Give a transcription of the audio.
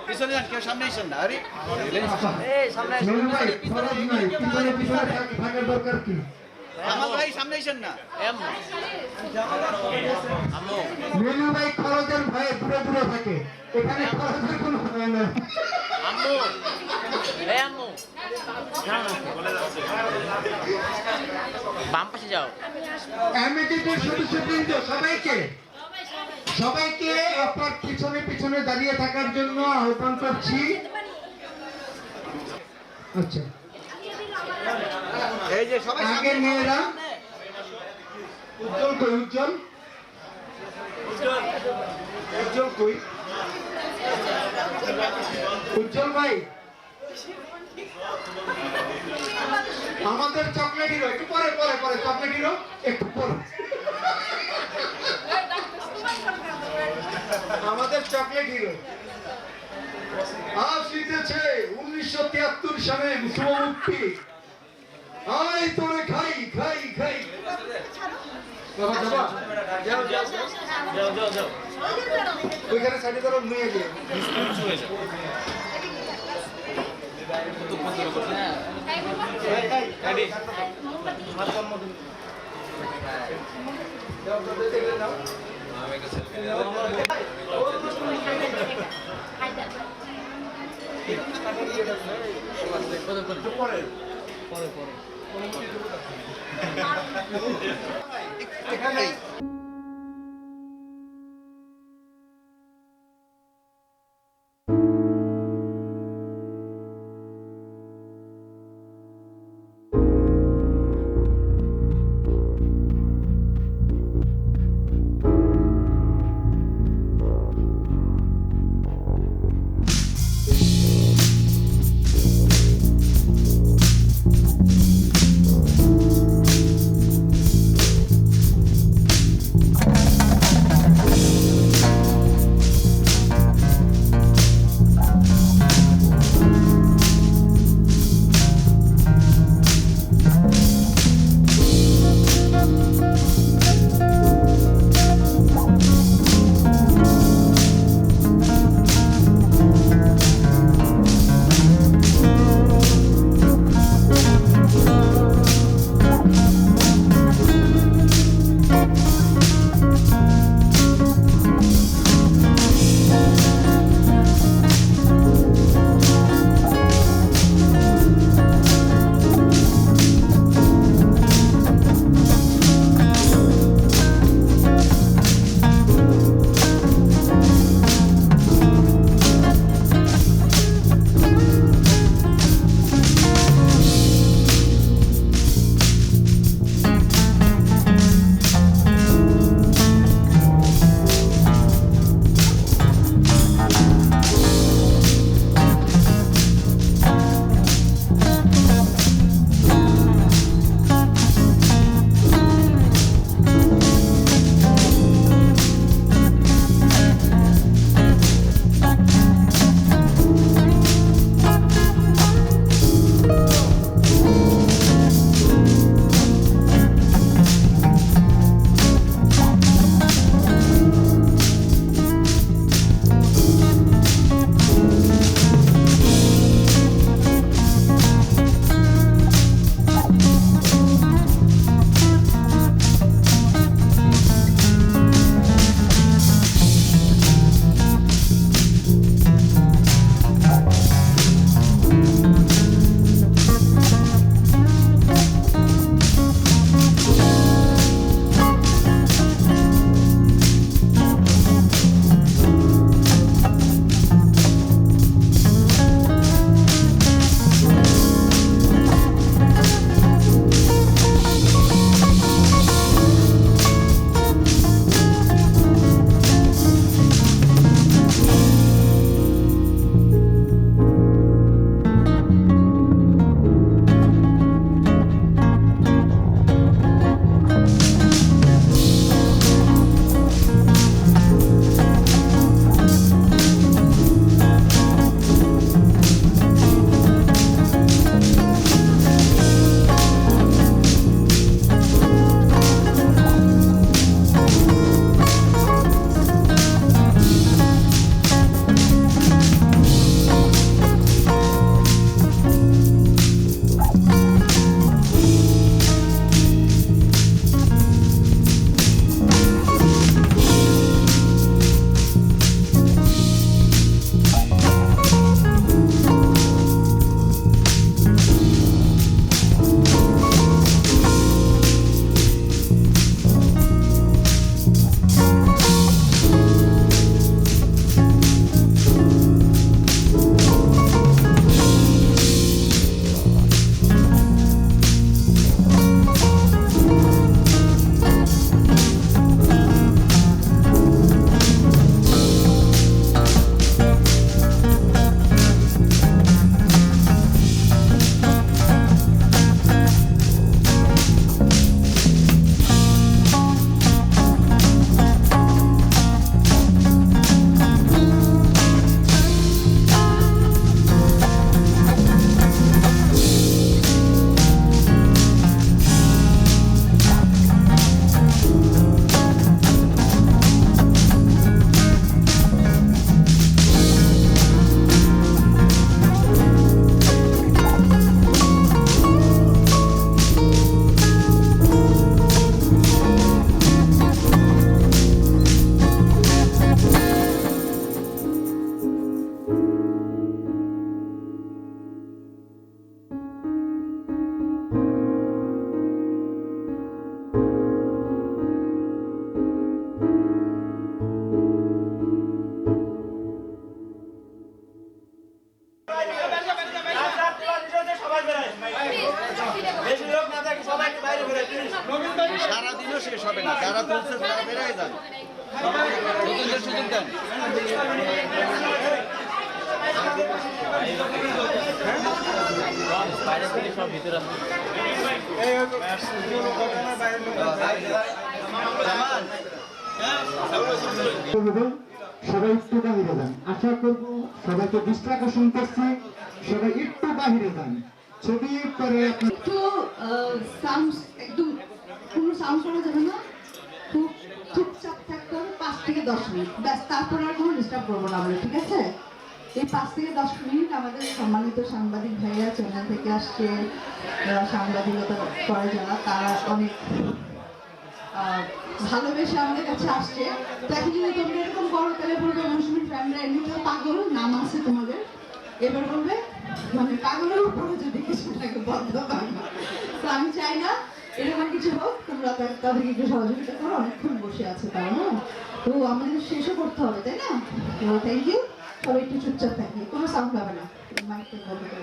পিছনে যান, কেউ সামনে আসেন না। আরে মেনু ভাই খরচ নাই, পিছনে পিছনে থাকার দরকার কি? আমার ভাই সামনে আসেন না। মেনু ভাই খরচের ভয়ে দূরে দূরে থাকে, এখানে খরচের কোনো ভয় নাই। বাম পাশে যাও। কমিটির সদস্যবৃন্দ সবাইকে আপনার পিছনে পিছনে দাঁড়িয়ে থাকার জন্য আহ্বান করছি। আচ্ছা, এই যে সবাই আগে মেয়েরা। উজ্জ্বল কই? উজ্জ্বল কই? উজ্জ্বল ভাই, আমাদের চকলেট হিরো একটু পরে চকলেট হিরো একটু পরে। আমাদের চকলেট হিরো আসিতেছে 1973 সালে মুসলমানটি। আই তোরে খাই খাই খাই। বাবা যাও ওইখানে সাইডে ধরো নিয়ে গিয়ে এখানে যারা বলছে তারা বেরাই যান, নতুনদের সুযোগ দেন। জামান, সবাই একটু বাহিরে যান। আশা করবো সবাইকে দৃষ্টি আকর্ষণ করছি, সবাই একটু বাহিরে যান। ছবি পরে আপনি একটু সাউন্ড একদম কোনো সাউন্ড করা যাবে না, খুব চুপচাপ থাকতে হবে 5 থেকে 10 মিনিট ব্যাস, তারপর আর কোনো ডিস্টার্ব করবো না আমরা, ঠিক আছে? এই 5 থেকে 10 মিনিট আমাদের সম্মানিত সাংবাদিক ভাইয়া চ্যানেল থেকে আসছে, সাংবাদিকতা করে যারা, তারা অনেক ভালোবেসে আমাদের কাছে আসছে। তো এখন যদি তোমরা এরকম করো তাহলে বলবে মুসলিম ফ্যামিলি এমনিতেও পাগল, নাম আছে তোমাদের, এবার বলবে মানে পাগলের উপরে যদি কিছু থাকে বন্ধ পাবে। তো আমি চাই না এরকম কিছু হোক, তোমরা তাদেরকে একটু সহযোগিতা করো, অনেকক্ষণ বসে আছে তারা, না? তো আমাদের শেষও করতে হবে, তাই না? তো থ্যাংক ইউ, সবাই একটু চুপচাপ থাকি, কোনো সাউন্ড হবে না, মাইকটা বন্ধ করে।